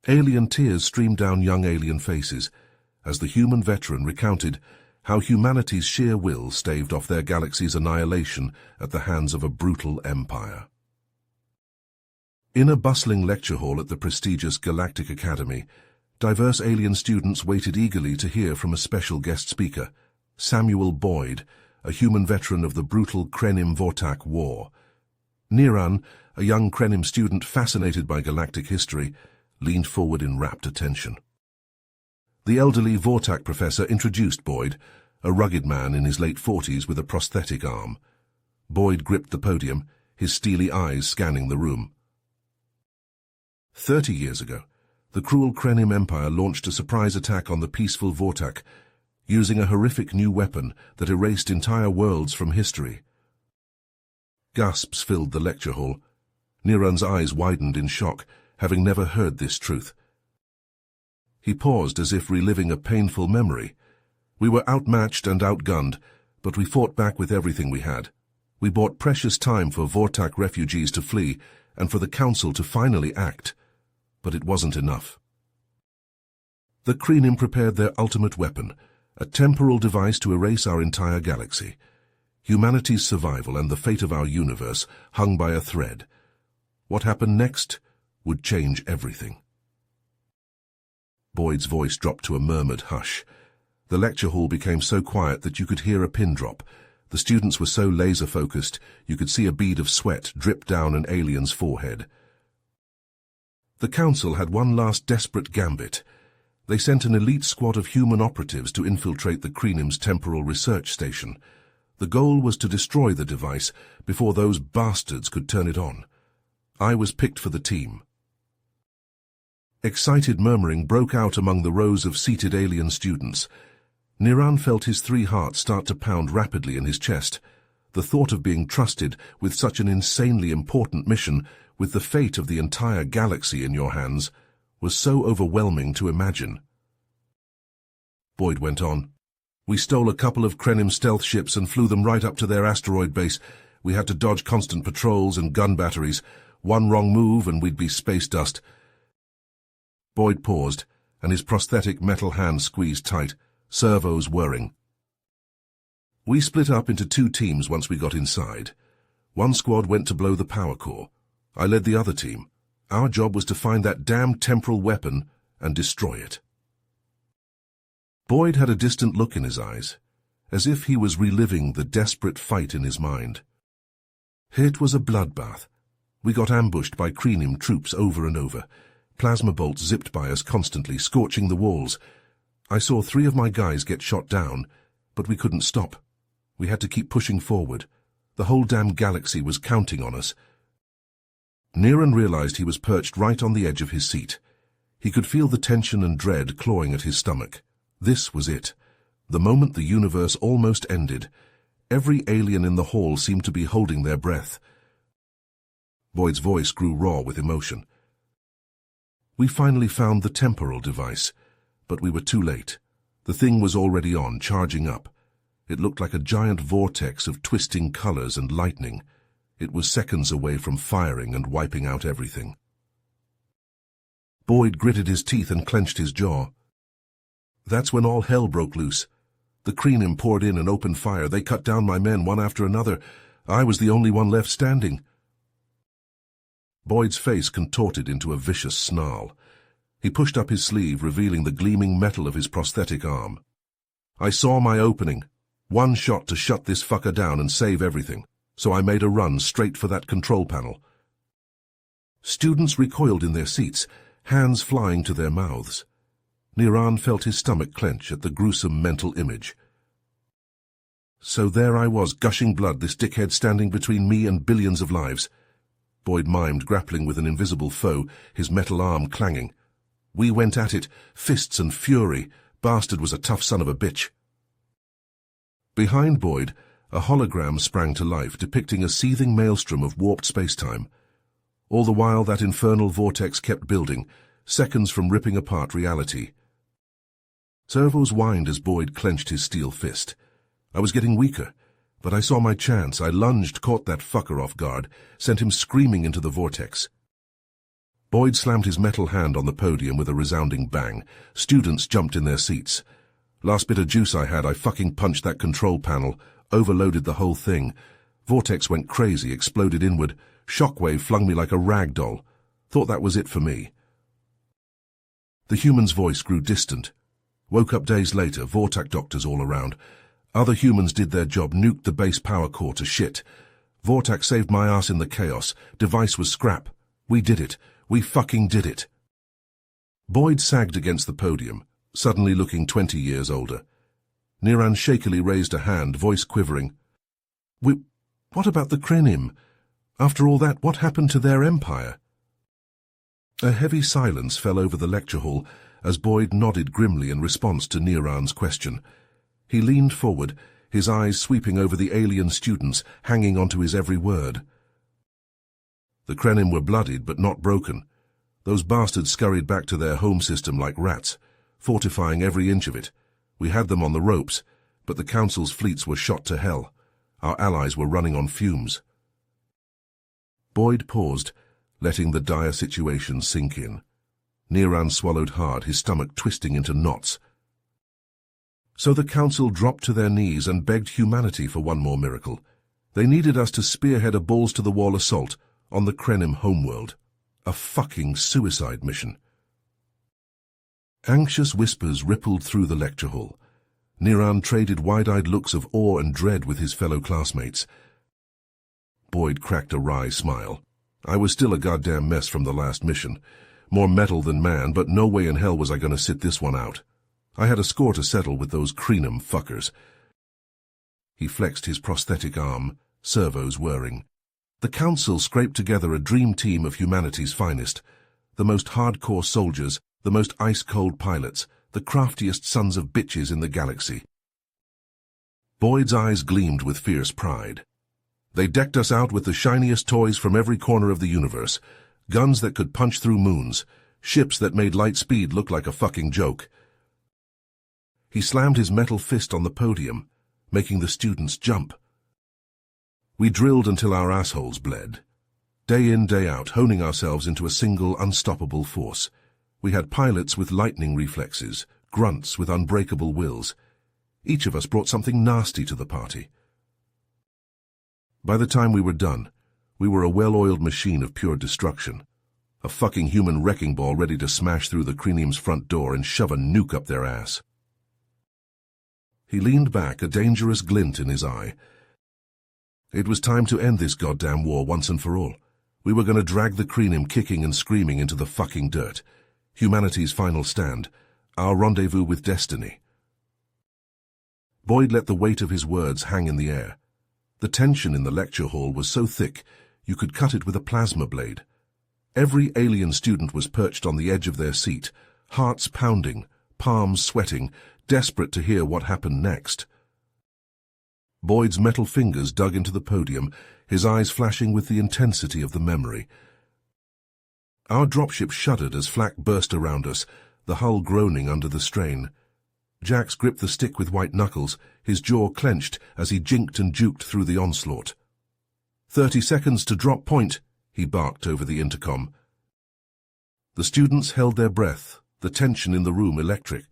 Alien tears streamed down young alien faces as the human veteran recounted how humanity's sheer will staved off their galaxy's annihilation at the hands of a brutal empire. In a bustling lecture hall at the prestigious Galactic Academy, diverse alien students waited eagerly to hear from a special guest speaker, Samuel Boyd, a human veteran of the brutal Krenim-Vortak War. Niran, a young Krenim student fascinated by galactic history, leaned forward in rapt attention. The elderly Vortak professor introduced Boyd, a rugged man in his late 40s with a prosthetic arm. Boyd gripped the podium, his steely eyes scanning the room. 30 years ago, the cruel Krenim Empire launched a surprise attack on the peaceful Vortak, using a horrific new weapon that erased entire worlds from history. Gasps filled the lecture hall. Niran's eyes widened in shock, having never heard this truth. He paused as if reliving a painful memory. We were outmatched and outgunned, but we fought back with everything we had. We bought precious time for Vortak refugees to flee and for the Council to finally act. But it wasn't enough. The Krenim prepared their ultimate weapon, a temporal device to erase our entire galaxy. Humanity's survival and the fate of our universe hung by a thread. What happened next would change everything. Boyd's voice dropped to a murmured hush. The lecture hall became so quiet that you could hear a pin drop. The students were so laser-focused, you could see a bead of sweat drip down an alien's forehead. The Council had one last desperate gambit. They sent an elite squad of human operatives to infiltrate the Krenim's temporal research station. The goal was to destroy the device before those bastards could turn it on. I was picked for the team. Excited murmuring broke out among the rows of seated alien students. Niran felt his 3 hearts start to pound rapidly in his chest. The thought of being trusted with such an insanely important mission, with the fate of the entire galaxy in your hands, was so overwhelming to imagine. Boyd went on. We stole a couple of Krenim stealth ships and flew them right up to their asteroid base. We had to dodge constant patrols and gun batteries. One wrong move and we'd be space dust. Boyd paused, and his prosthetic metal hand squeezed tight, servos whirring. We split up into 2 teams once we got inside. One squad went to blow the power core. I led the other team. Our job was to find that damn temporal weapon and destroy it. Boyd had a distant look in his eyes, as if he was reliving the desperate fight in his mind. It was a bloodbath. We got ambushed by Krenim troops over and over. Plasma bolts zipped by us constantly, scorching the walls. I saw 3 of my guys get shot down, but we couldn't stop. We had to keep pushing forward. The whole damn galaxy was counting on us. Niran realized he was perched right on the edge of his seat. He could feel the tension and dread clawing at his stomach. This was it. The moment the universe almost ended. Every alien in the hall seemed to be holding their breath. Boyd's voice grew raw with emotion. We finally found the temporal device, but we were too late. The thing was already on, charging up. It looked like a giant vortex of twisting colors and lightning. It was seconds away from firing and wiping out everything. Boyd gritted his teeth and clenched his jaw. That's when all hell broke loose. The Krenim poured in and opened fire. They cut down my men one after another. I was the only one left standing. Boyd's face contorted into a vicious snarl. He pushed up his sleeve, revealing the gleaming metal of his prosthetic arm. I saw my opening. One shot to shut this fucker down and save everything. So I made a run straight for that control panel. Students recoiled in their seats, hands flying to their mouths. Niran felt his stomach clench at the gruesome mental image. So there I was, gushing blood, this dickhead standing between me and billions of lives. Boyd mimed, grappling with an invisible foe, his metal arm clanging. We went at it, fists and fury. Bastard was a tough son of a bitch. Behind Boyd, a hologram sprang to life, depicting a seething maelstrom of warped space-time. All the while that infernal vortex kept building, seconds from ripping apart reality. Servos whined as Boyd clenched his steel fist. I was getting weaker, but I saw my chance. I lunged, caught that fucker off guard, sent him screaming into the vortex. Boyd slammed his metal hand on the podium with a resounding bang. Students jumped in their seats. Last bit of juice I had, I fucking punched that control panel, overloaded the whole thing. Vortex went crazy, exploded inward. Shockwave flung me like a rag doll. Thought that was it for me. The human's voice grew distant. Woke up days later, Vortac doctors all around. Other humans did their job, nuked the base power core to shit. Vortac saved my ass in the chaos. Device was scrap. We did it. We fucking did it. Boyd sagged against the podium, suddenly looking 20 years older. Niran shakily raised a hand, voice quivering. What about the Krenim? After all that, what happened to their empire? A heavy silence fell over the lecture hall as Boyd nodded grimly in response to Niran's question. He leaned forward, his eyes sweeping over the alien students, hanging onto his every word. The Krenim were bloodied but not broken. Those bastards scurried back to their home system like rats, fortifying every inch of it. We had them on the ropes, but the Council's fleets were shot to hell. Our allies were running on fumes. Boyd paused, letting the dire situation sink in. Niran swallowed hard, his stomach twisting into knots. So the Council dropped to their knees and begged humanity for one more miracle. They needed us to spearhead a balls-to-the-wall assault on the Krenim homeworld. A fucking suicide mission. Anxious whispers rippled through the lecture hall. Niran traded wide-eyed looks of awe and dread with his fellow classmates. Boyd cracked a wry smile. I was still a goddamn mess from the last mission. More metal than man, but no way in hell was I going to sit this one out. I had a score to settle with those Krenim fuckers. He flexed his prosthetic arm, servos whirring. The Council scraped together a dream team of humanity's finest. The most hardcore soldiers, the most ice-cold pilots, the craftiest sons of bitches in the galaxy. Boyd's eyes gleamed with fierce pride. They decked us out with the shiniest toys from every corner of the universe. Guns that could punch through moons. Ships that made light speed look like a fucking joke. He slammed his metal fist on the podium, making the students jump. We drilled until our assholes bled. Day in, day out, honing ourselves into a single, unstoppable force. We had pilots with lightning reflexes, grunts with unbreakable wills. Each of us brought something nasty to the party. By the time we were done, we were a well-oiled machine of pure destruction. A fucking human wrecking ball ready to smash through the Krenim's front door and shove a nuke up their ass. He leaned back, a dangerous glint in his eye. It was time to end this goddamn war once and for all. We were going to drag the Krenim kicking and screaming into the fucking dirt. Humanity's final stand. Our rendezvous with destiny. Boyd let the weight of his words hang in the air. The tension in the lecture hall was so thick, you could cut it with a plasma blade. Every alien student was perched on the edge of their seat, hearts pounding, palms sweating, desperate to hear what happened next. Boyd's metal fingers dug into the podium, his eyes flashing with the intensity of the memory. Our dropship shuddered as flak burst around us, the hull groaning under the strain. Jax gripped the stick with white knuckles, his jaw clenched as he jinked and juked through the onslaught. 30 seconds to drop point, he barked over the intercom. The students held their breath, the tension in the room electric.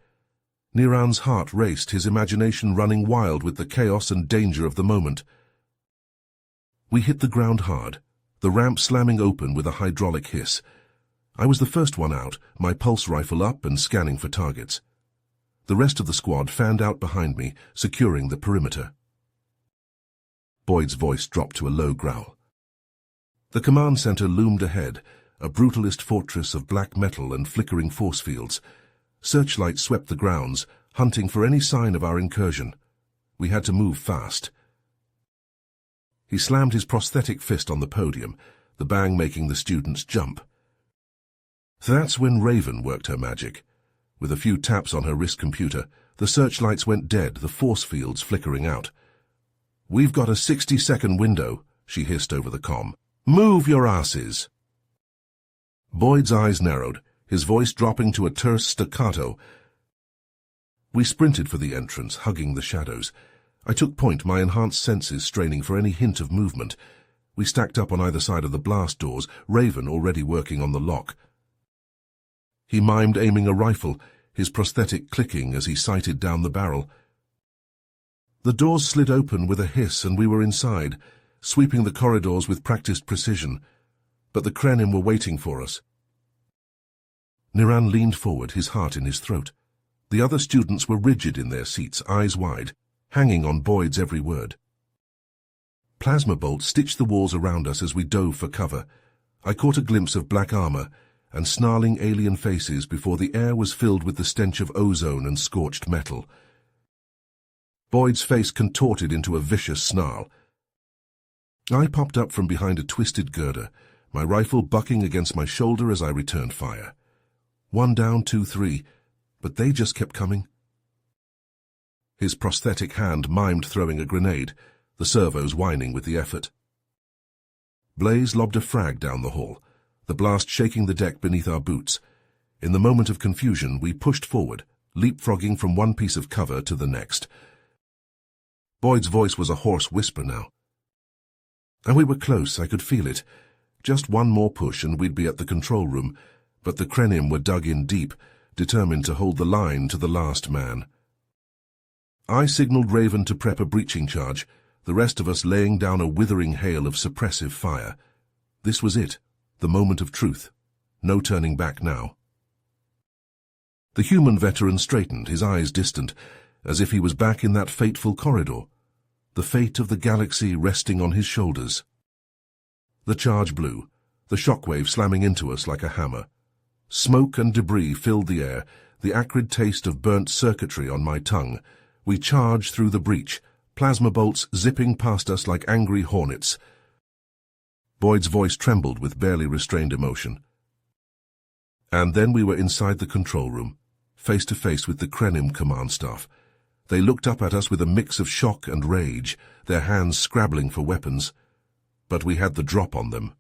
Niran's heart raced, his imagination running wild with the chaos and danger of the moment. We hit the ground hard, the ramp slamming open with a hydraulic hiss. I was the first one out, my pulse rifle up and scanning for targets. The rest of the squad fanned out behind me, securing the perimeter. Boyd's voice dropped to a low growl. The command center loomed ahead, a brutalist fortress of black metal and flickering force fields. Searchlights swept the grounds, hunting for any sign of our incursion. We had to move fast. He slammed his prosthetic fist on the podium, the bang making the students jump. That's when Raven worked her magic. With a few taps on her wrist computer, the searchlights went dead, the force fields flickering out. "We've got a 60-second window," she hissed over the comm. "Move your asses!" Boyd's eyes narrowed, his voice dropping to a terse staccato. We sprinted for the entrance, hugging the shadows. I took point, my enhanced senses straining for any hint of movement. We stacked up on either side of the blast doors, Raven already working on the lock. He mimed aiming a rifle, his prosthetic clicking as he sighted down the barrel. The doors slid open with a hiss and we were inside, sweeping the corridors with practiced precision. But the Krenim were waiting for us. Niran leaned forward, his heart in his throat. The other students were rigid in their seats, eyes wide, hanging on Boyd's every word. Plasma bolts stitched the walls around us as we dove for cover. I caught a glimpse of black armor and snarling alien faces before the air was filled with the stench of ozone and scorched metal. Boyd's face contorted into a vicious snarl. I popped up from behind a twisted girder, my rifle bucking against my shoulder as I returned fire. 1 down, 2, 3, but they just kept coming. His prosthetic hand mimed throwing a grenade, the servos whining with the effort. Blaze lobbed a frag down the hall, the blast shaking the deck beneath our boots. In the moment of confusion, we pushed forward, leapfrogging from one piece of cover to the next. Boyd's voice was a hoarse whisper now. And we were close, I could feel it. Just one more push and we'd be at the control room, but the Krenim were dug in deep, determined to hold the line to the last man. I signaled Raven to prep a breaching charge, the rest of us laying down a withering hail of suppressive fire. This was it, the moment of truth. No turning back now. The human veteran straightened, his eyes distant, as if he was back in that fateful corridor, the fate of the galaxy resting on his shoulders. The charge blew, the shockwave slamming into us like a hammer. Smoke and debris filled the air, the acrid taste of burnt circuitry on my tongue. We charged through the breach, plasma bolts zipping past us like angry hornets. Boyd's voice trembled with barely restrained emotion. And then we were inside the control room, face to face with the Krenim command staff. They looked up at us with a mix of shock and rage, their hands scrabbling for weapons. But we had the drop on them.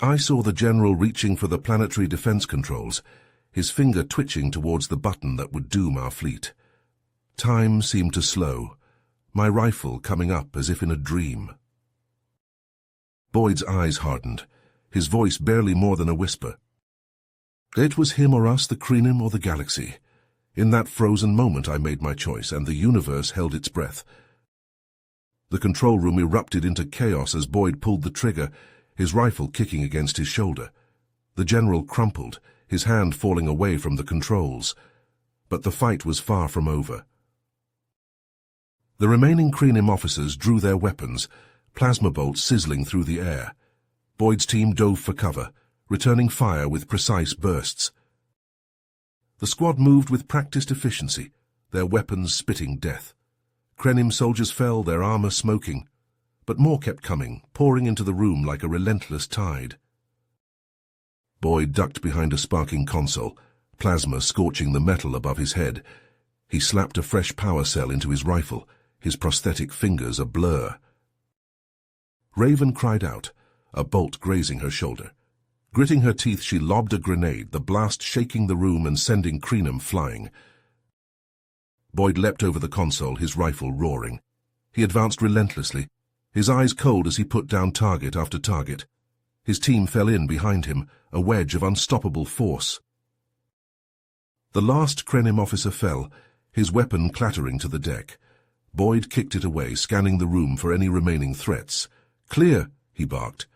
I saw the general reaching for the planetary defense controls, his finger twitching towards the button that would doom our fleet. Time seemed to slow, my rifle coming up as if in a dream. Boyd's eyes hardened, his voice barely more than a whisper. It was him or us, the Krenim or the galaxy. In that frozen moment I made my choice, and the universe held its breath. The control room erupted into chaos as Boyd pulled the trigger, his rifle kicking against his shoulder. The general crumpled, his hand falling away from the controls. But the fight was far from over. The remaining Krenim officers drew their weapons, plasma bolts sizzling through the air. Boyd's team dove for cover, returning fire with precise bursts. The squad moved with practiced efficiency, their weapons spitting death. Krenim soldiers fell, their armor smoking. But more kept coming, pouring into the room like a relentless tide. Boyd ducked behind a sparking console, plasma scorching the metal above his head. He slapped a fresh power cell into his rifle, his prosthetic fingers a blur. Raven cried out, a bolt grazing her shoulder. Gritting her teeth, she lobbed a grenade, the blast shaking the room and sending Krenim flying. Boyd leapt over the console, his rifle roaring. He advanced relentlessly, his eyes cold as he put down target after target. His team fell in behind him, a wedge of unstoppable force. The last Krenim officer fell, his weapon clattering to the deck. Boyd kicked it away, scanning the room for any remaining threats. "Clear," he barked.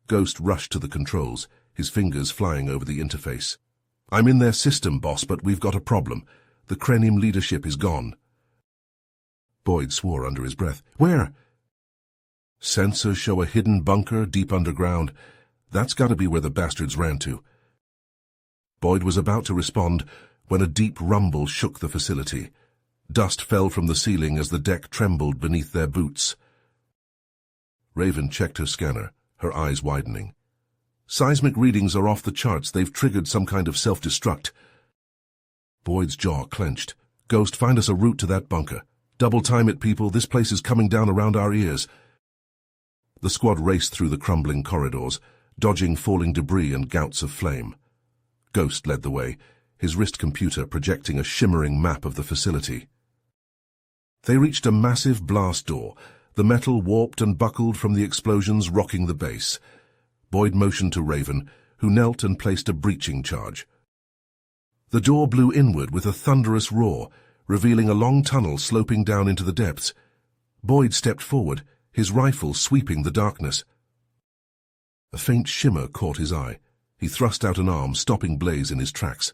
Ghost rushed to the controls, his fingers flying over the interface. "I'm in their system, boss, but we've got a problem. The Krenim leadership is gone." Boyd swore under his breath. "Where?" "Sensors show a hidden bunker deep underground. That's got to be where the bastards ran to." Boyd was about to respond when a deep rumble shook the facility. Dust fell from the ceiling as the deck trembled beneath their boots. Raven checked her scanner, her eyes widening. "Seismic readings are off the charts. They've triggered some kind of self-destruct." Boyd's jaw clenched. "Ghost, find us a route to that bunker. Double time it, people. This place is coming down around our ears." The squad raced through the crumbling corridors, dodging falling debris and gouts of flame. Ghost led the way, his wrist computer projecting a shimmering map of the facility. They reached a massive blast door, the metal warped and buckled from the explosions rocking the base. Boyd motioned to Raven, who knelt and placed a breaching charge. The door blew inward with a thunderous roar, revealing a long tunnel sloping down into the depths. Boyd stepped forward, his rifle sweeping the darkness. A faint shimmer caught his eye. He thrust out an arm, stopping Blaze in his tracks.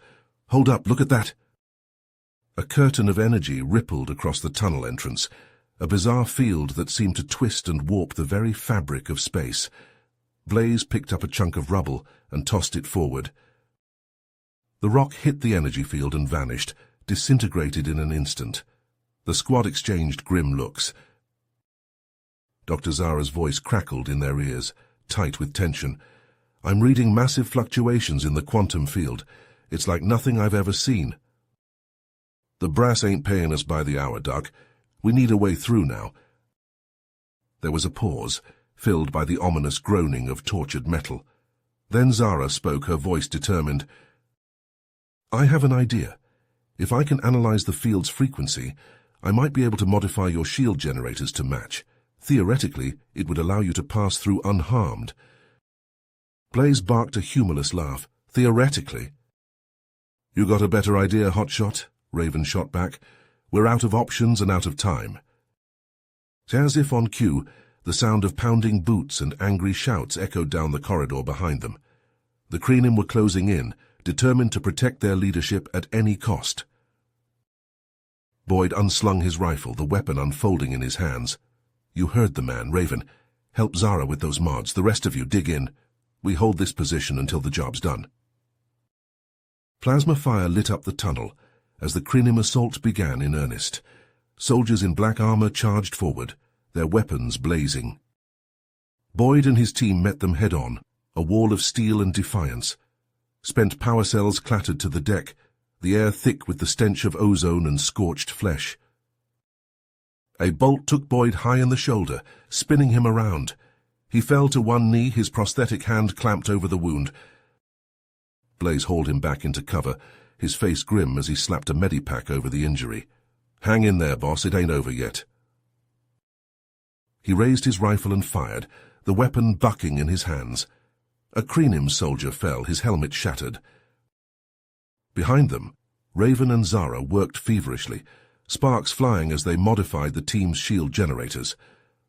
"Hold up, look at that!" A curtain of energy rippled across the tunnel entrance, a bizarre field that seemed to twist and warp the very fabric of space. Blaze picked up a chunk of rubble and tossed it forward. The rock hit the energy field and vanished, disintegrated in an instant. The squad exchanged grim looks. Dr. Zara's voice crackled in their ears, tight with tension. "I'm reading massive fluctuations in the quantum field. It's like nothing I've ever seen." "The brass ain't paying us by the hour, Doc. We need a way through now." There was a pause, filled by the ominous groaning of tortured metal. Then Zara spoke, her voice determined. "I have an idea. If I can analyze the field's frequency, I might be able to modify your shield generators to match. Theoretically, it would allow you to pass through unharmed." Blaze barked a humorless laugh. "Theoretically?" "You got a better idea, hotshot?" Raven shot back. "We're out of options and out of time." As if on cue, the sound of pounding boots and angry shouts echoed down the corridor behind them. The Kreenim were closing in, determined to protect their leadership at any cost. Boyd unslung his rifle, the weapon unfolding in his hands. "You heard the man, Raven. Help Zara with those mods. The rest of you dig in. We hold this position until the job's done." Plasma fire lit up the tunnel as the Kreenim assault began in earnest. Soldiers in black armor charged forward, their weapons blazing. Boyd and his team met them head-on, a wall of steel and defiance. Spent power cells clattered to the deck, the air thick with the stench of ozone and scorched flesh. A bolt took Boyd high in the shoulder, spinning him around. He fell to one knee, his prosthetic hand clamped over the wound. Blaze hauled him back into cover, his face grim as he slapped a medipack over the injury. "Hang in there, boss, it ain't over yet." He raised his rifle and fired, the weapon bucking in his hands. A Kreenim soldier fell, his helmet shattered. Behind them, Raven and Zara worked feverishly, sparks flying as they modified the team's shield generators.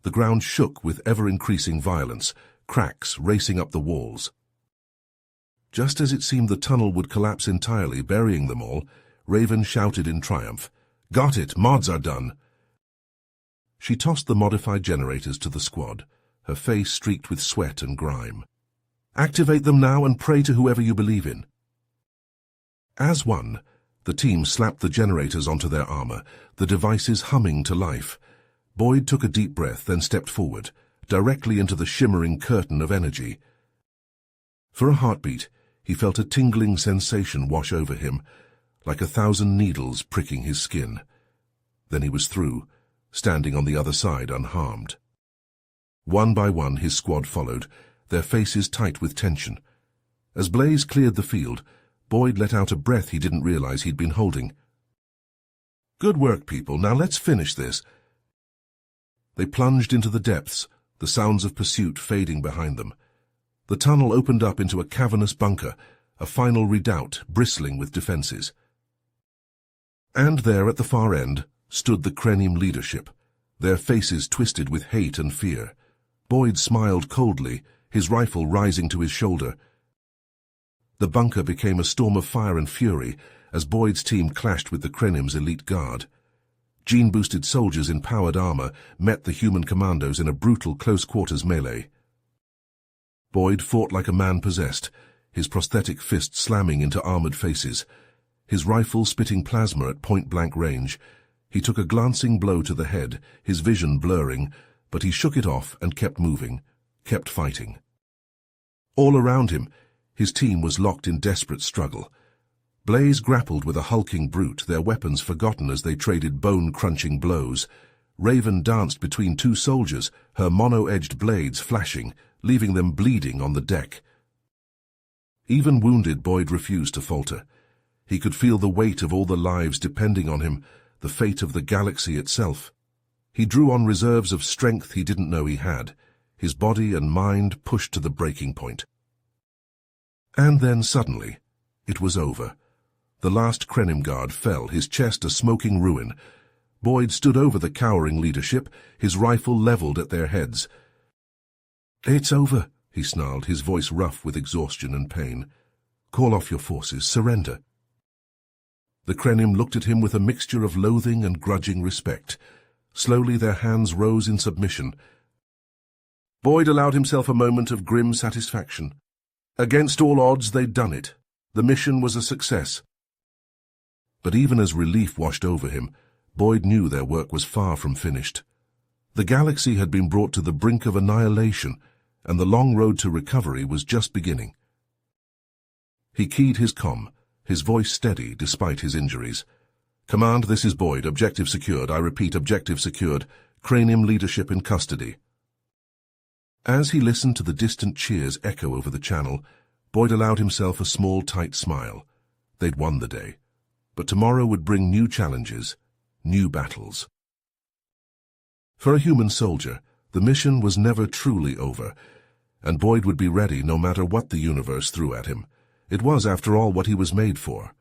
The ground shook with ever-increasing violence, cracks racing up the walls. Just as it seemed the tunnel would collapse entirely, burying them all, Raven shouted in triumph, "Got it! Mods are done!" She tossed the modified generators to the squad, her face streaked with sweat and grime. "Activate them now and pray to whoever you believe in." As one, the team slapped the generators onto their armor, the devices humming to life. Boyd took a deep breath, then stepped forward, directly into the shimmering curtain of energy. For a heartbeat, he felt a tingling sensation wash over him, like 1,000 needles pricking his skin. Then he was through, standing on the other side unharmed. One by one his squad followed, their faces tight with tension. As Blaze cleared the field, Boyd let out a breath he didn't realize he'd been holding. "Good work, people. Now let's finish this." They plunged into the depths, the sounds of pursuit fading behind them. The tunnel opened up into a cavernous bunker, a final redoubt bristling with defenses. And there at the far end stood the Kreenim leadership, their faces twisted with hate and fear. Boyd smiled coldly, his rifle rising to his shoulder. The bunker became a storm of fire and fury as Boyd's team clashed with the Kreenim's elite guard. Gene-boosted soldiers in powered armor met the human commandos in a brutal close-quarters melee. Boyd fought like a man possessed, his prosthetic fist slamming into armored faces, his rifle spitting plasma at point-blank range. He took a glancing blow to the head, his vision blurring, but he shook it off and kept moving, kept fighting. All around him, his team was locked in desperate struggle. Blaze grappled with a hulking brute, their weapons forgotten as they traded bone-crunching blows. Raven danced between two soldiers, her mono-edged blades flashing, leaving them bleeding on the deck. Even wounded, Boyd refused to falter. He could feel the weight of all the lives depending on him, the fate of the galaxy itself. He drew on reserves of strength he didn't know he had, his body and mind pushed to the breaking point. And then suddenly, it was over. The last Krenim guard fell, his chest a smoking ruin. Boyd stood over the cowering leadership, his rifle leveled at their heads. "It's over," he snarled, his voice rough with exhaustion and pain. "Call off your forces, surrender." The Krenim looked at him with a mixture of loathing and grudging respect. Slowly their hands rose in submission. Boyd allowed himself a moment of grim satisfaction. Against all odds, they'd done it. The mission was a success. But even as relief washed over him, Boyd knew their work was far from finished. The galaxy had been brought to the brink of annihilation, and the long road to recovery was just beginning. He keyed his comm, his voice steady despite his injuries. "Command, this is Boyd. Objective secured. I repeat, objective secured. Cranium leadership in custody." As he listened to the distant cheers echo over the channel, Boyd allowed himself a small, tight smile. They'd won the day. But tomorrow would bring new challenges, new battles. For a human soldier, the mission was never truly over, and Boyd would be ready no matter what the universe threw at him. It was, after all, what he was made for.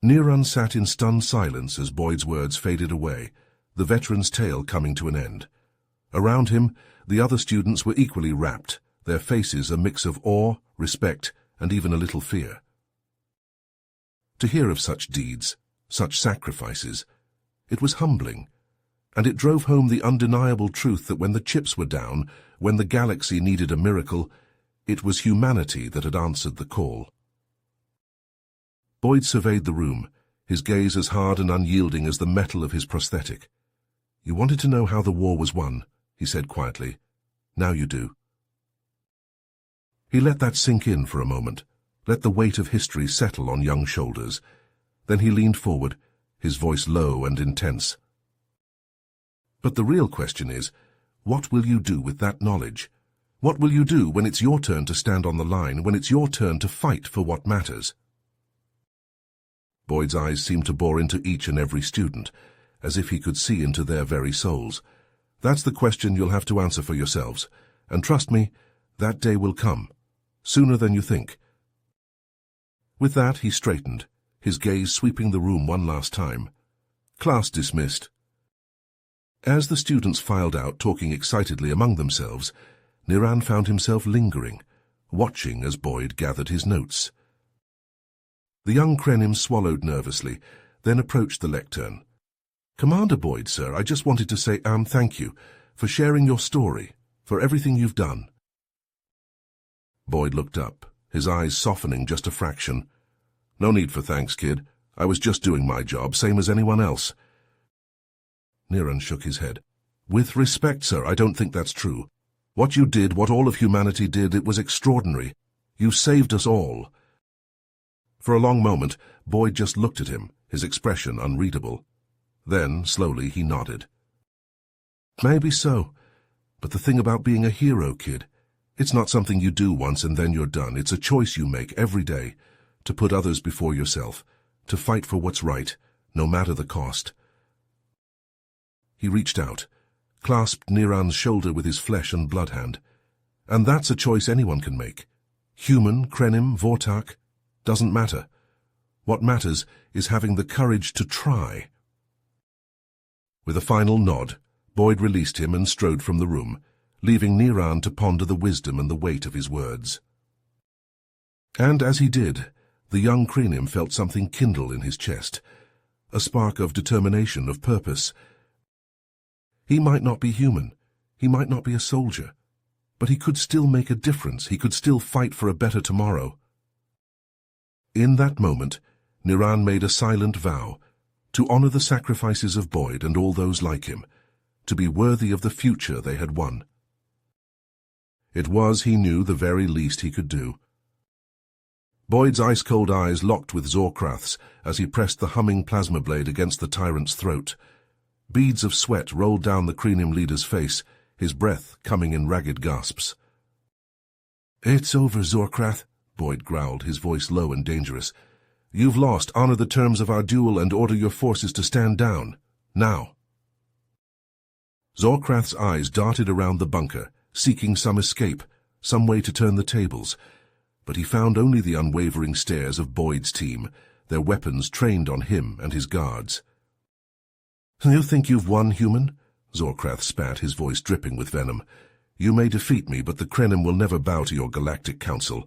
Niran sat in stunned silence as Boyd's words faded away, the veteran's tale coming to an end. Around him, the other students were equally rapt, their faces a mix of awe, respect, and even a little fear. To hear of such deeds, such sacrifices, it was humbling, and it drove home the undeniable truth that when the chips were down, when the galaxy needed a miracle, it was humanity that had answered the call. Boyd surveyed the room, his gaze as hard and unyielding as the metal of his prosthetic. "You wanted to know how the war was won," he said quietly. "Now you do." He let that sink in for a moment, let the weight of history settle on young shoulders. Then he leaned forward, his voice low and intense. "But the real question is, what will you do with that knowledge? What will you do when it's your turn to stand on the line, when it's your turn to fight for what matters?" Boyd's eyes seemed to bore into each and every student, as if he could see into their very souls. "That's the question you'll have to answer for yourselves. And trust me, that day will come, sooner than you think." With that, he straightened, his gaze sweeping the room one last time. "Class dismissed." As the students filed out, talking excitedly among themselves, Niran found himself lingering, watching as Boyd gathered his notes. The young Krenim swallowed nervously, then approached the lectern. "Commander Boyd, sir, I just wanted to say thank you for sharing your story, for everything you've done." Boyd looked up, his eyes softening just a fraction. "No need for thanks, kid. I was just doing my job, same as anyone else." Niran shook his head. "With respect, sir, I don't think that's true. What you did, what all of humanity did, it was extraordinary. You saved us all." For a long moment, Boyd just looked at him, his expression unreadable. Then, slowly, he nodded. "Maybe so. But the thing about being a hero, kid, it's not something you do once and then you're done. It's a choice you make every day, to put others before yourself, to fight for what's right, no matter the cost." He reached out, clasped Niran's shoulder with his flesh and blood hand. "And that's a choice anyone can make. Human, Krenim, Vortak, doesn't matter. What matters is having the courage to try." With a final nod, Boyd released him and strode from the room, leaving Niran to ponder the wisdom and the weight of his words. And as he did, the young Krenim felt something kindle in his chest, a spark of determination, of purpose. He might not be human, he might not be a soldier, but he could still make a difference, he could still fight for a better tomorrow. In that moment, Niran made a silent vow to honor the sacrifices of Boyd and all those like him, to be worthy of the future they had won. It was, he knew, the very least he could do. Boyd's ice-cold eyes locked with Zorkrath's as he pressed the humming plasma blade against the tyrant's throat. Beads of sweat rolled down the Krenim leader's face, his breath coming in ragged gasps. "It's over, Zorkrath," Boyd growled, his voice low and dangerous. "You've lost. Honor the terms of our duel and order your forces to stand down. Now." Zorkrath's eyes darted around the bunker, seeking some escape, some way to turn the tables. but he found only the unwavering stares of Boyd's team, their weapons trained on him and his guards. "You think you've won, human?" Zorkrath spat, his voice dripping with venom. "You may defeat me, but the Krenim will never bow to your galactic council.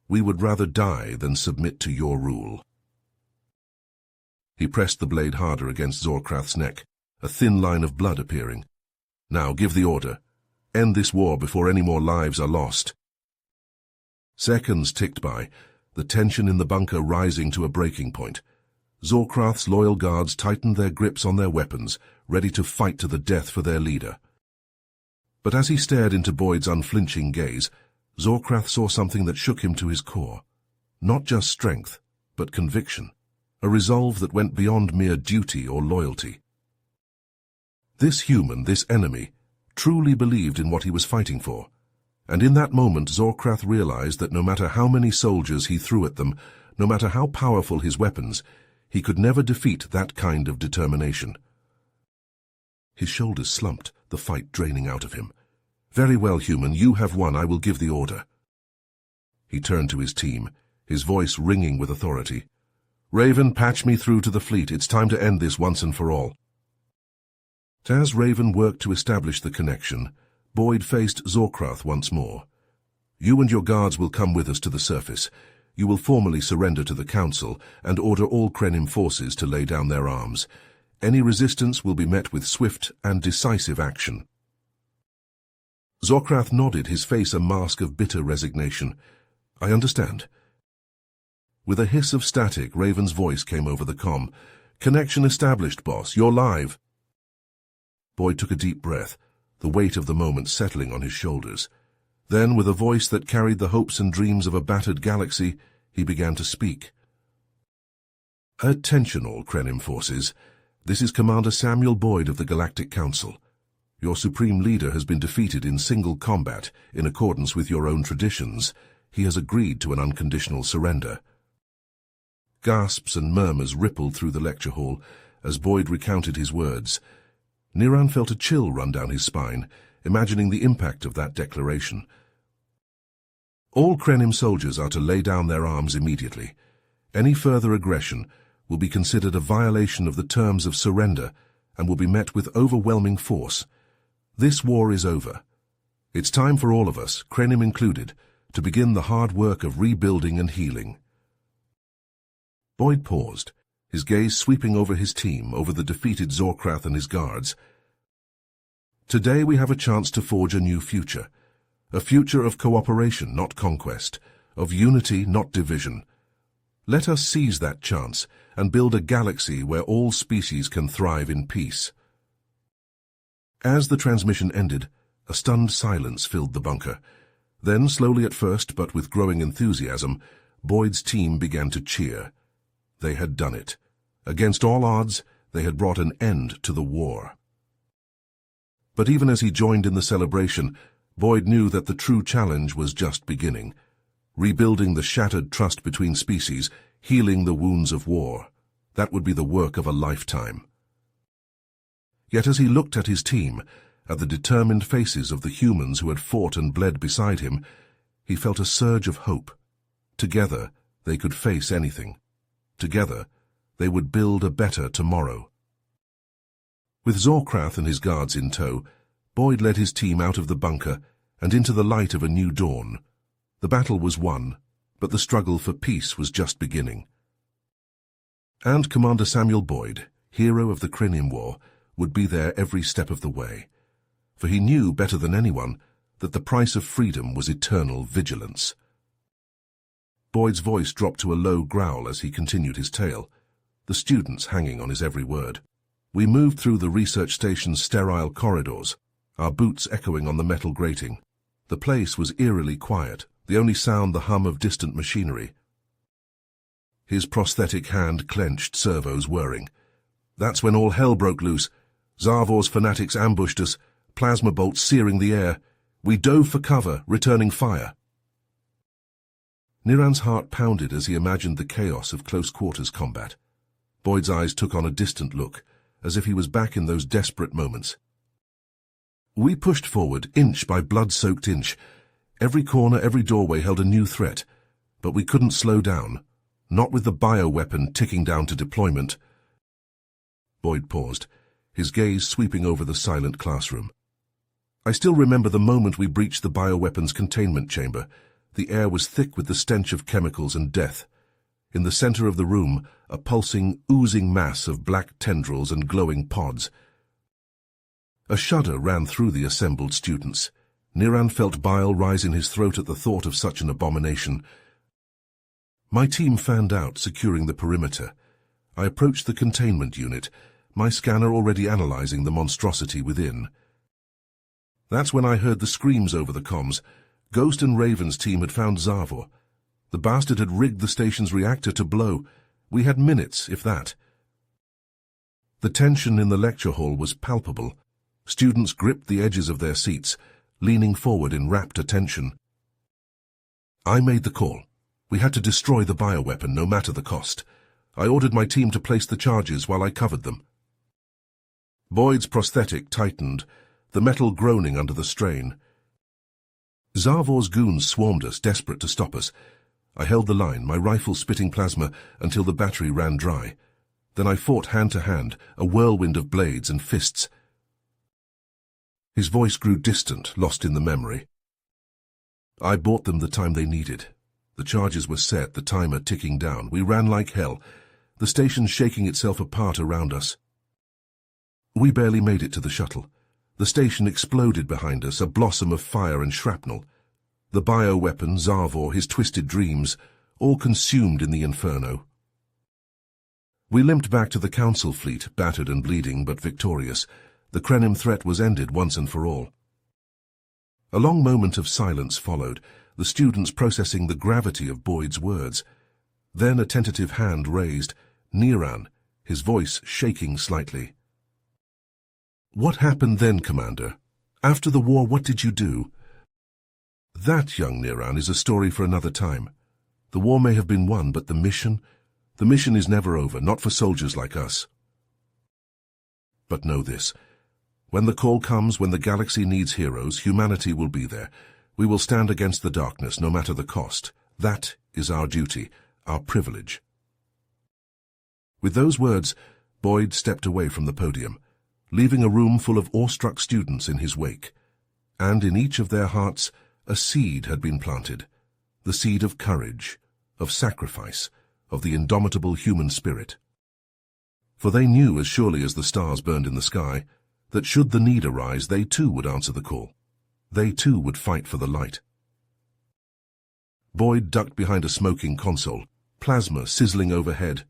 We would rather die than submit to your rule." He pressed the blade harder against Zorkrath's neck, a thin line of blood appearing. "Now give the order. End this war before any more lives are lost." Seconds ticked by, the tension in the bunker rising to a breaking point. Zorkrath's loyal guards tightened their grips on their weapons, ready to fight to the death for their leader. But as he stared into Boyd's unflinching gaze, Zorkrath saw something that shook him to his core. Not just strength, but conviction, a resolve that went beyond mere duty or loyalty. This human, this enemy, truly believed in what he was fighting for. And in that moment Zorkrath realized that no matter how many soldiers he threw at them, no matter how powerful his weapons, he could never defeat that kind of determination. His shoulders slumped, the fight draining out of him. "Very well, human, you have won. I will give the order." He turned to his team, his voice ringing with authority. "Raven, patch me through to the fleet. It's time to end this once and for all." As Raven worked to establish the connection, Boyd faced Zorkrath once more. "You and your guards will come with us to the surface. You will formally surrender to the Council and order all Krenim forces to lay down their arms. Any resistance will be met with swift and decisive action." Zorkrath nodded, his face a mask of bitter resignation. "I understand." With a hiss of static, Raven's voice came over the comm. "Connection established, boss. You're live." Boyd took a deep breath, the weight of the moment settling on his shoulders. Then, with a voice that carried the hopes and dreams of a battered galaxy, he began to speak. "Attention, all Krenim forces. This is Commander Samuel Boyd of the Galactic Council. Your supreme leader has been defeated in single combat in accordance with your own traditions. He has agreed to an unconditional surrender." Gasps and murmurs rippled through the lecture hall as Boyd recounted his words. Niran felt a chill run down his spine, imagining the impact of that declaration. All Krenim soldiers are to lay down their arms immediately. Any further aggression will be considered a violation of the terms of surrender and will be met with overwhelming force. This war is over. It's time for all of us, Krenim included, to begin the hard work of rebuilding and healing. Boyd paused, his gaze sweeping over his team, over the defeated Zorkrath and his guards. "Today we have a chance to forge a new future. A future of cooperation, not conquest, of unity, not division. Let us seize that chance and build a galaxy where all species can thrive in peace." As the transmission ended, a stunned silence filled the bunker. Then, slowly at first, but with growing enthusiasm, Boyd's team began to cheer. They had done it. Against all odds, they had brought an end to the war. But even as he joined in the celebration, Boyd knew that the true challenge was just beginning. Rebuilding the shattered trust between species, healing the wounds of war. That would be the work of a lifetime. Yet as he looked at his team, at the determined faces of the humans who had fought and bled beside him, he felt a surge of hope. Together, they could face anything. Together, they would build a better tomorrow. With Zorkrath and his guards in tow, Boyd led his team out of the bunker and into the light of a new dawn. The battle was won, but the struggle for peace was just beginning. And Commander Samuel Boyd, hero of the Krenim War, would be there every step of the way. For he knew better than anyone that the price of freedom was eternal vigilance. Boyd's voice dropped to a low growl as he continued his tale, the students hanging on his every word. We moved through the research station's sterile corridors, our boots echoing on the metal grating. The place was eerily quiet, the only sound the hum of distant machinery. His prosthetic hand clenched, servos whirring. That's when all hell broke loose. Zarvor's fanatics ambushed us, plasma bolts searing the air. We dove for cover, returning fire. Niran's heart pounded as he imagined the chaos of close-quarters combat. Boyd's eyes took on a distant look, as if he was back in those desperate moments. We pushed forward, inch by blood-soaked inch. Every corner, every doorway held a new threat. But we couldn't slow down, not with the bioweapon ticking down to deployment. Boyd paused, his gaze sweeping over the silent classroom. I still remember the moment we breached the bioweapon's containment chamber. The air was thick with the stench of chemicals and death. In the center of the room, a pulsing, oozing mass of black tendrils and glowing pods. A shudder ran through the assembled students. Niran felt bile rise in his throat at the thought of such an abomination. My team fanned out, securing the perimeter. I approached the containment unit, my scanner already analyzing the monstrosity within. That's when I heard the screams over the comms. Ghost and Raven's team had found Zavor. The bastard had rigged the station's reactor to blow. We had minutes, if that. The tension in the lecture hall was palpable. Students gripped the edges of their seats, leaning forward in rapt attention. I made the call. We had to destroy the bioweapon, no matter the cost. I ordered my team to place the charges while I covered them. Boyd's prosthetic tightened, the metal groaning under the strain. Zavor's goons swarmed us, desperate to stop us. I held the line, my rifle spitting plasma, until the battery ran dry. Then I fought hand to hand, a whirlwind of blades and fists. His voice grew distant, lost in the memory. I bought them the time they needed. The charges were set, the timer ticking down. We ran like hell, the station shaking itself apart around us. We barely made it to the shuttle. The station exploded behind us, a blossom of fire and shrapnel. The bioweapon, Zavor, his twisted dreams, all consumed in the inferno. We limped back to the council fleet, battered and bleeding, but victorious. The Krenim threat was ended once and for all. A long moment of silence followed, the students processing the gravity of Boyd's words. Then a tentative hand raised, Niran, his voice shaking slightly. What happened then, Commander? After the war, what did you do? That, young Niran, is a story for another time. The war may have been won, but the mission is never over, not for soldiers like us. But know this. When the call comes, when the galaxy needs heroes, humanity will be there. We will stand against the darkness, no matter the cost. That is our duty, our privilege. With those words, Boyd stepped away from the podium, leaving a room full of awestruck students in his wake. And in each of their hearts, a seed had been planted, the seed of courage, of sacrifice, of the indomitable human spirit. For they knew, as surely as the stars burned in the sky, that should the need arise, they too would answer the call. They too would fight for the light. Boyd ducked behind a smoking console, plasma sizzling overhead.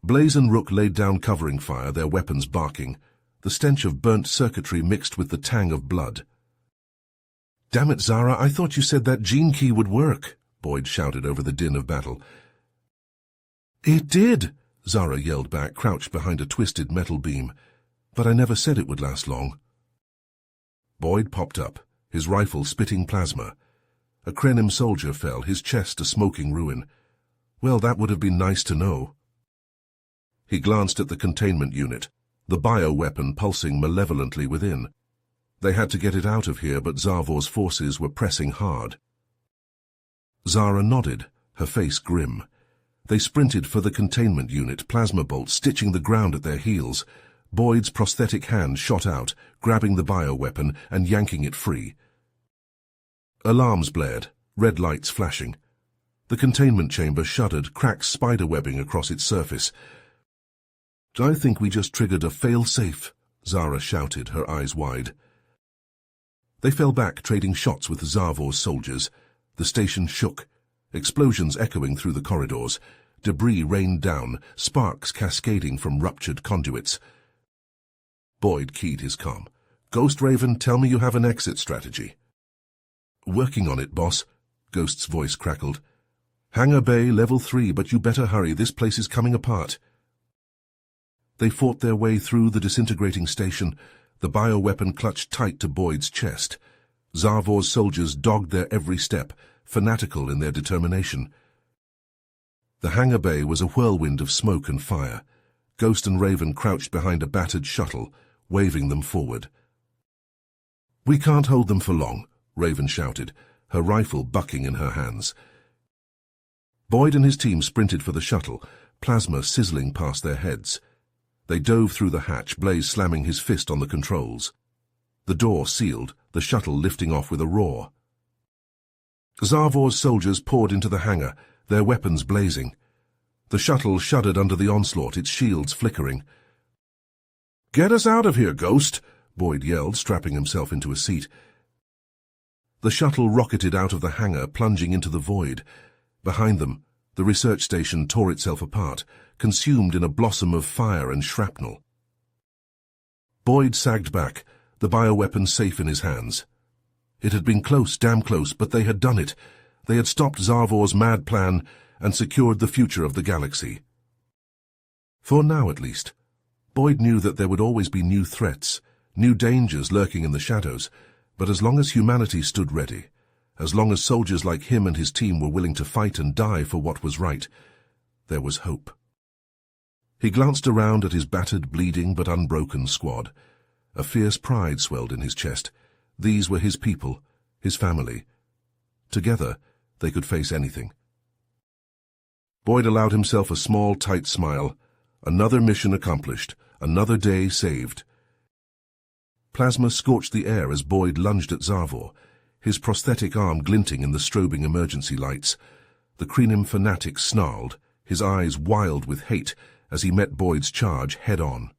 Blaze and Rook laid down covering fire, their weapons barking, the stench of burnt circuitry mixed with the tang of blood. "Damn it, Zara, I thought you said that gene key would work," Boyd shouted over the din of battle. "It did," Zara yelled back, crouched behind a twisted metal beam. "But I never said it would last long." Boyd popped up, his rifle spitting plasma. A Krenim soldier fell, his chest a smoking ruin. Well, that would have been nice to know. He glanced at the containment unit, the bioweapon pulsing malevolently within. They had to get it out of here, but Zavor's forces were pressing hard. Zara nodded, her face grim. They sprinted for the containment unit, plasma bolts stitching the ground at their heels. Boyd's prosthetic hand shot out, grabbing the bioweapon and yanking it free. Alarms blared, red lights flashing. The containment chamber shuddered, cracks spiderwebbing across its surface. "I think we just triggered a fail-safe," Zara shouted, her eyes wide. They fell back, trading shots with Zavor's soldiers. The station shook, explosions echoing through the corridors. Debris rained down, sparks cascading from ruptured conduits. Boyd keyed his comm. "Ghost Raven, tell me you have an exit strategy." "Working on it, boss," Ghost's voice crackled. "Hangar Bay, level 3, but you better hurry, this place is coming apart." They fought their way through the disintegrating station, the bioweapon clutched tight to Boyd's chest. Zavor's soldiers dogged their every step, fanatical in their determination. The hangar bay was a whirlwind of smoke and fire. Ghost and Raven crouched behind a battered shuttle, waving them forward. "We can't hold them for long," Raven shouted, her rifle bucking in her hands. Boyd and his team sprinted for the shuttle, plasma sizzling past their heads. They dove through the hatch, Blaze slamming his fist on the controls. The door sealed, the shuttle lifting off with a roar. Zarvor's soldiers poured into the hangar, their weapons blazing. The shuttle shuddered under the onslaught, its shields flickering. "Get us out of here, Ghost!" Boyd yelled, strapping himself into a seat. The shuttle rocketed out of the hangar, plunging into the void. Behind them, the research station tore itself apart, consumed in a blossom of fire and shrapnel. Boyd sagged back, the bioweapon safe in his hands. It had been close, damn close, but they had done it. They had stopped Zarvor's mad plan and secured the future of the galaxy. For now, at least. Boyd knew that there would always be new threats, new dangers lurking in the shadows, but as long as humanity stood ready, as long as soldiers like him and his team were willing to fight and die for what was right, there was hope. He glanced around at his battered, bleeding but unbroken squad. A fierce pride swelled in his chest. These were his people, his family. Together, they could face anything. Boyd allowed himself a small, tight smile. Another mission accomplished, another day saved. Plasma scorched the air as Boyd lunged at Zarvor, his prosthetic arm glinting in the strobing emergency lights. The Krenim fanatic snarled, his eyes wild with hate as he met Boyd's charge head-on.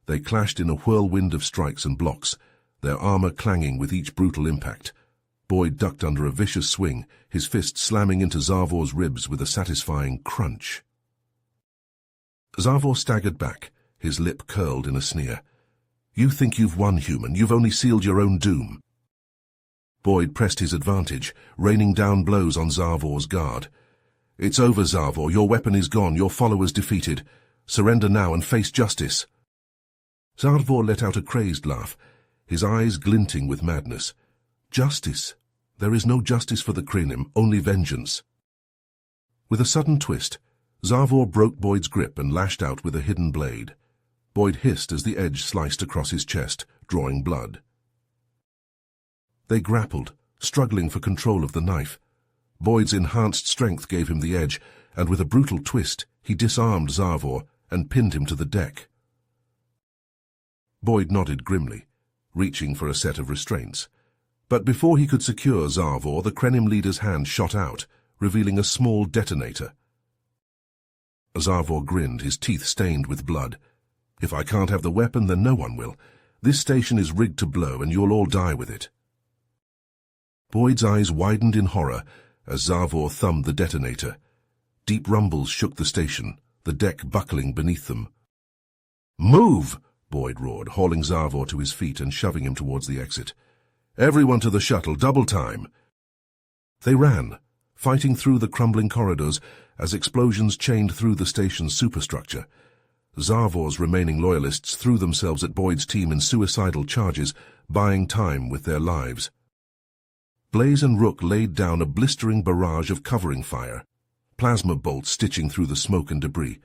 They clashed in a whirlwind of strikes and blocks, their armor clanging with each brutal impact. Boyd ducked under a vicious swing, his fist slamming into Zarvor's ribs with a satisfying crunch. Zarvor staggered back, his lip curled in a sneer. "You think you've won, human. You've only sealed your own doom." Boyd pressed his advantage, raining down blows on Zarvor's guard. "It's over, Zarvor. Your weapon is gone, your followers defeated. Surrender now and face justice." Zarvor let out a crazed laugh, his eyes glinting with madness. "Justice? There is no justice for the Krenim, only vengeance." With a sudden twist, Zarvor broke Boyd's grip and lashed out with a hidden blade. Boyd hissed as the edge sliced across his chest, drawing blood. They grappled, struggling for control of the knife. Boyd's enhanced strength gave him the edge, and with a brutal twist, he disarmed Zarvor and pinned him to the deck. Boyd nodded grimly, reaching for a set of restraints. But before he could secure Zarvor, the Krenim leader's hand shot out, revealing a small detonator. Zarvor grinned, his teeth stained with blood. "If I can't have the weapon, then no one will. This station is rigged to blow, and you'll all die with it." Boyd's eyes widened in horror as Zarvor thumbed the detonator. Deep rumbles shook the station, the deck buckling beneath them. "Move!" Boyd roared, hauling Zarvor to his feet and shoving him towards the exit. "Everyone to the shuttle, double time!" They ran, fighting through the crumbling corridors as explosions chained through the station's superstructure. Zarvor's remaining loyalists threw themselves at Boyd's team in suicidal charges, buying time with their lives. Blaze and Rook laid down a blistering barrage of covering fire, plasma bolts stitching through the smoke and debris.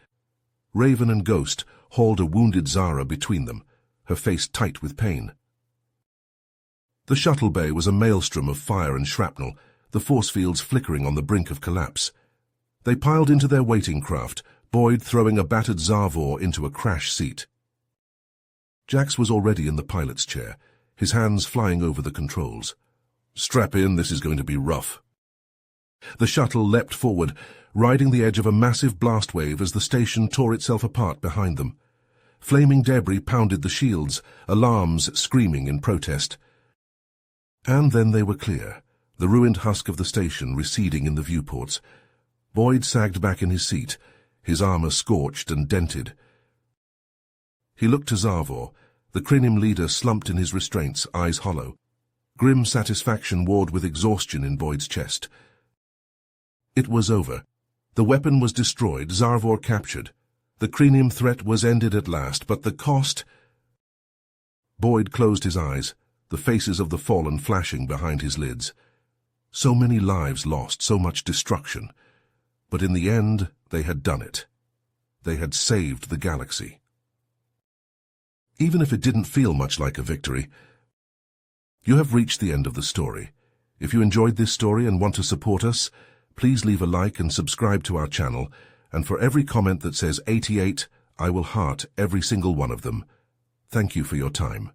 Raven and Ghost hauled a wounded Zara between them, her face tight with pain. The shuttle bay was a maelstrom of fire and shrapnel, the force fields flickering on the brink of collapse. They piled into their waiting craft, Boyd throwing a battered Zarvor into a crash seat. Jax was already in the pilot's chair, his hands flying over the controls. "Strap in, this is going to be rough." The shuttle leapt forward, riding the edge of a massive blast wave as the station tore itself apart behind them. Flaming debris pounded the shields, alarms screaming in protest. And then they were clear, the ruined husk of the station receding in the viewports. Boyd sagged back in his seat, his armor scorched and dented. He looked to Zarvor, the Krenim leader slumped in his restraints, eyes hollow. Grim satisfaction warred with exhaustion in Boyd's chest. It was over. The weapon was destroyed, Zarvor captured. The Krenim threat was ended at last, but the cost... Boyd closed his eyes, the faces of the fallen flashing behind his lids. So many lives lost, so much destruction. But in the end, they had done it. They had saved the galaxy. Even if it didn't feel much like a victory. You have reached the end of the story. If you enjoyed this story and want to support us, Please leave a like and subscribe to our channel, and for every comment that says 88, I will heart every single one of them. Thank you for your time.